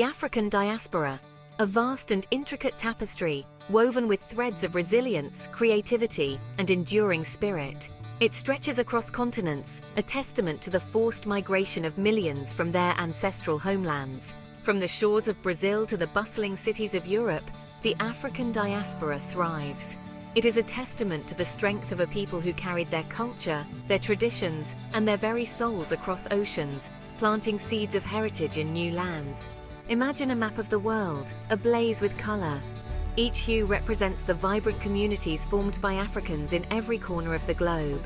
The African diaspora, a vast and intricate tapestry woven with threads of resilience, creativity, and enduring spirit. It stretches across continents, a testament to the forced migration of millions from their ancestral homelands. From the shores of Brazil to the bustling cities of Europe, the African diaspora thrives. It is a testament to the strength of a people who carried their culture, their traditions, and their very souls across oceans, planting seeds of heritage in new lands. Imagine a map of the world, ablaze with color. Each hue represents the vibrant communities formed by Africans in every corner of the globe.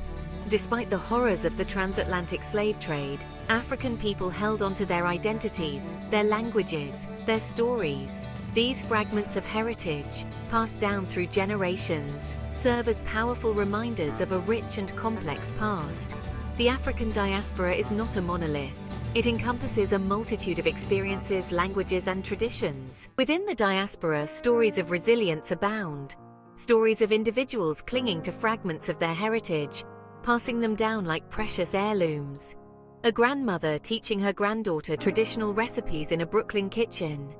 Despite the horrors of the transatlantic slave trade, African people held on to their identities, their languages, their stories. These fragments of heritage, passed down through generations, serve as powerful reminders of a rich and complex past. The African diaspora is not a monolith. It encompasses a multitude of experiences, languages, and traditions. Within the diaspora, stories of resilience abound. Stories of individuals clinging to fragments of their heritage, passing them down like precious heirlooms. A grandmother teaching her granddaughter traditional recipes in a Brooklyn kitchen.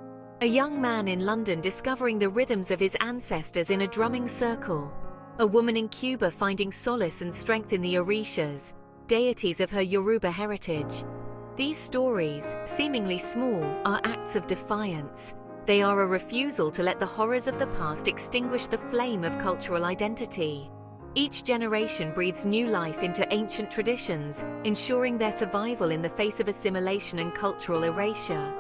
A young man in London discovering the rhythms of his ancestors in a drumming circle. A woman in Cuba finding solace and strength in the Orishas, deities of her Yoruba heritage. These stories, seemingly small, are acts of defiance. They are a refusal to let the horrors of the past extinguish the flame of cultural identity. Each generation breathes new life into ancient traditions, ensuring their survival in the face of assimilation and cultural erasure.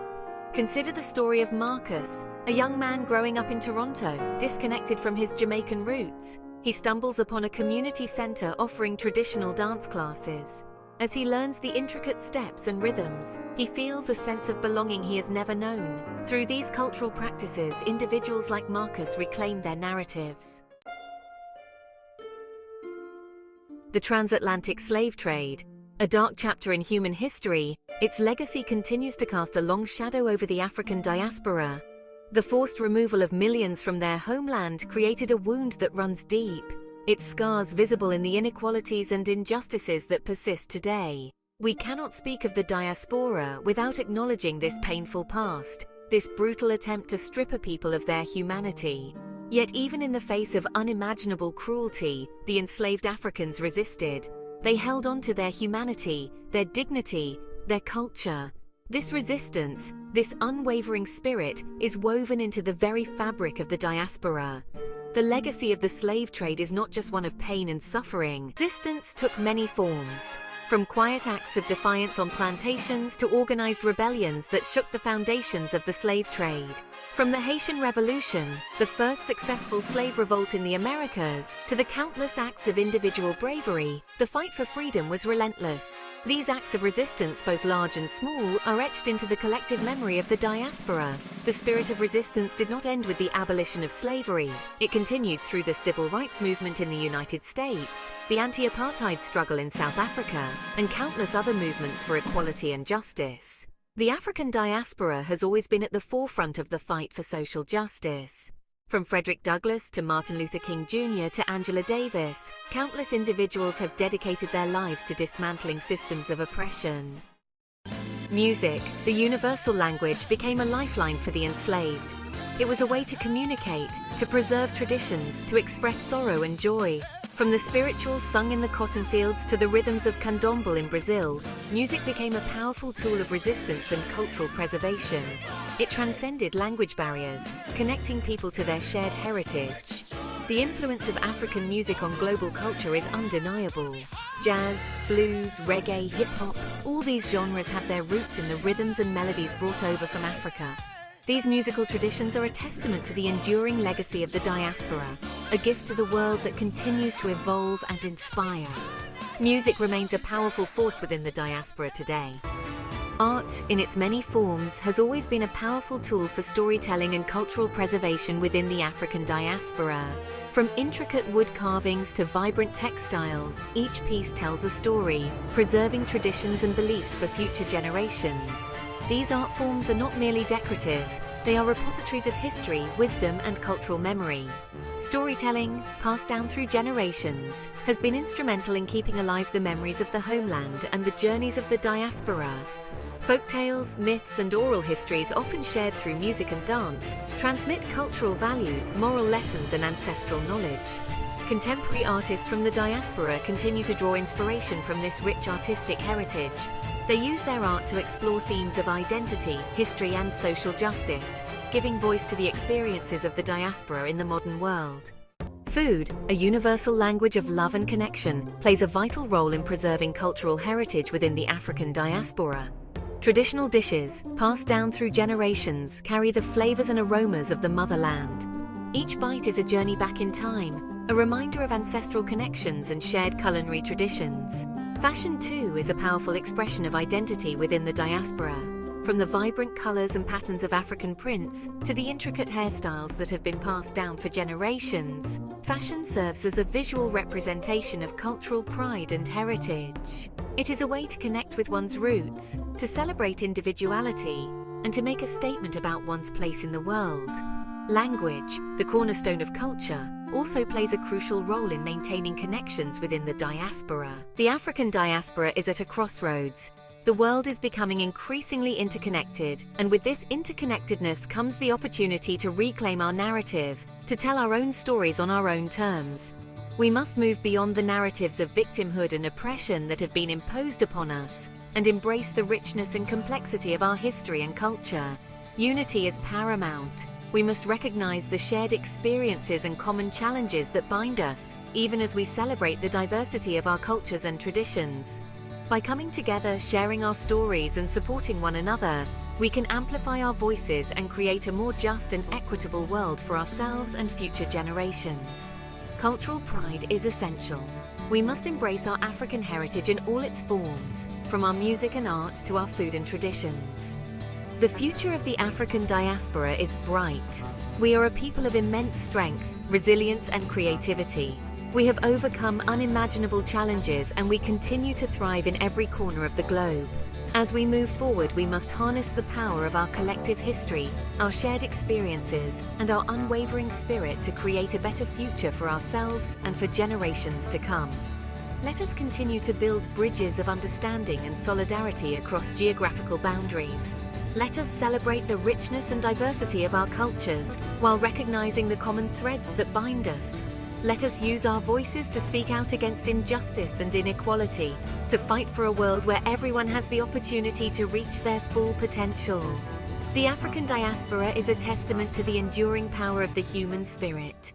Consider the story of Marcus, a young man growing up in Toronto, disconnected from his Jamaican roots. He stumbles upon a community center offering traditional dance classes. As he learns the intricate steps and rhythms, he feels a sense of belonging he has never known. Through these cultural practices, individuals like Marcus reclaim their narratives. The transatlantic slave trade, a dark chapter in human history, its legacy continues to cast a long shadow over the African diaspora. The forced removal of millions from their homeland created a wound that runs deep, its scars visible in the inequalities and injustices that persist today. We cannot speak of the diaspora without acknowledging this painful past, this brutal attempt to strip a people of their humanity. Yet even in the face of unimaginable cruelty, the enslaved Africans resisted. They held on to their humanity, their dignity, their culture. This resistance, this unwavering spirit, is woven into the very fabric of the diaspora. The legacy of the slave trade is not just one of pain and suffering. Resistance took many forms, from quiet acts of defiance on plantations to organized rebellions that shook the foundations of the slave trade. From the Haitian Revolution, the first successful slave revolt in the Americas, to the countless acts of individual bravery, the fight for freedom was relentless. These acts of resistance, both large and small, are etched into the collective memory of the diaspora. The spirit of resistance did not end with the abolition of slavery. It continued through the civil rights movement in the United States, the anti-apartheid struggle in South Africa, and countless other movements for equality and justice. The African diaspora has always been at the forefront of the fight for social justice. From Frederick Douglass to Martin Luther King Jr. to Angela Davis, countless individuals have dedicated their lives to dismantling systems of oppression. Music, the universal language, became a lifeline for the enslaved. It was a way to communicate, to preserve traditions, to express sorrow and joy. From the spirituals sung in the cotton fields to the rhythms of candomblé in Brazil, music became a powerful tool of resistance and cultural preservation. It transcended language barriers, connecting people to their shared heritage. The influence of African music on global culture is undeniable. Jazz, blues, reggae, hip-hop, all these genres have their roots in the rhythms and melodies brought over from Africa. These musical traditions are a testament to the enduring legacy of the diaspora, a gift to the world that continues to evolve and inspire. Music remains a powerful force within the diaspora today. Art, in its many forms, has always been a powerful tool for storytelling and cultural preservation within the African diaspora. From intricate wood carvings to vibrant textiles, each piece tells a story, preserving traditions and beliefs for future generations. These art forms are not merely decorative, they are repositories of history, wisdom, and cultural memory. Storytelling, passed down through generations, has been instrumental in keeping alive the memories of the homeland and the journeys of the diaspora. Folktales, myths, and oral histories, often shared through music and dance, transmit cultural values, moral lessons, and ancestral knowledge. Contemporary artists from the diaspora continue to draw inspiration from this rich artistic heritage. They use their art to explore themes of identity, history, and social justice, giving voice to the experiences of the diaspora in the modern world. Food, a universal language of love and connection, plays a vital role in preserving cultural heritage within the African diaspora. Traditional dishes, passed down through generations, carry the flavors and aromas of the motherland. Each bite is a journey back in time, a reminder of ancestral connections and shared culinary traditions. Fashion, too, is a powerful expression of identity within the diaspora. From the vibrant colors and patterns of African prints to the intricate hairstyles that have been passed down for generations, fashion serves as a visual representation of cultural pride and heritage. It is a way to connect with one's roots, to celebrate individuality, and to make a statement about one's place in the world. Language, the cornerstone of culture, also plays a crucial role in maintaining connections within the diaspora. The African diaspora is at a crossroads. The world is becoming increasingly interconnected, and with this interconnectedness comes the opportunity to reclaim our narrative, to tell our own stories on our own terms. We must move beyond the narratives of victimhood and oppression that have been imposed upon us, and embrace the richness and complexity of our history and culture. Unity is paramount. We must recognize the shared experiences and common challenges that bind us, even as we celebrate the diversity of our cultures and traditions. By coming together, sharing our stories, and supporting one another, we can amplify our voices and create a more just and equitable world for ourselves and future generations. Cultural pride is essential. We must embrace our African heritage in all its forms, from our music and art to our food and traditions. The future of the African diaspora is bright. We are a people of immense strength, resilience, and creativity. We have overcome unimaginable challenges, and we continue to thrive in every corner of the globe. As we move forward, we must harness the power of our collective history, our shared experiences, and our unwavering spirit to create a better future for ourselves and for generations to come. Let us continue to build bridges of understanding and solidarity across geographical boundaries. Let us celebrate the richness and diversity of our cultures while recognizing the common threads that bind us. Let us use our voices to speak out against injustice and inequality, to fight for a world where everyone has the opportunity to reach their full potential. The African diaspora is a testament to the enduring power of the human spirit.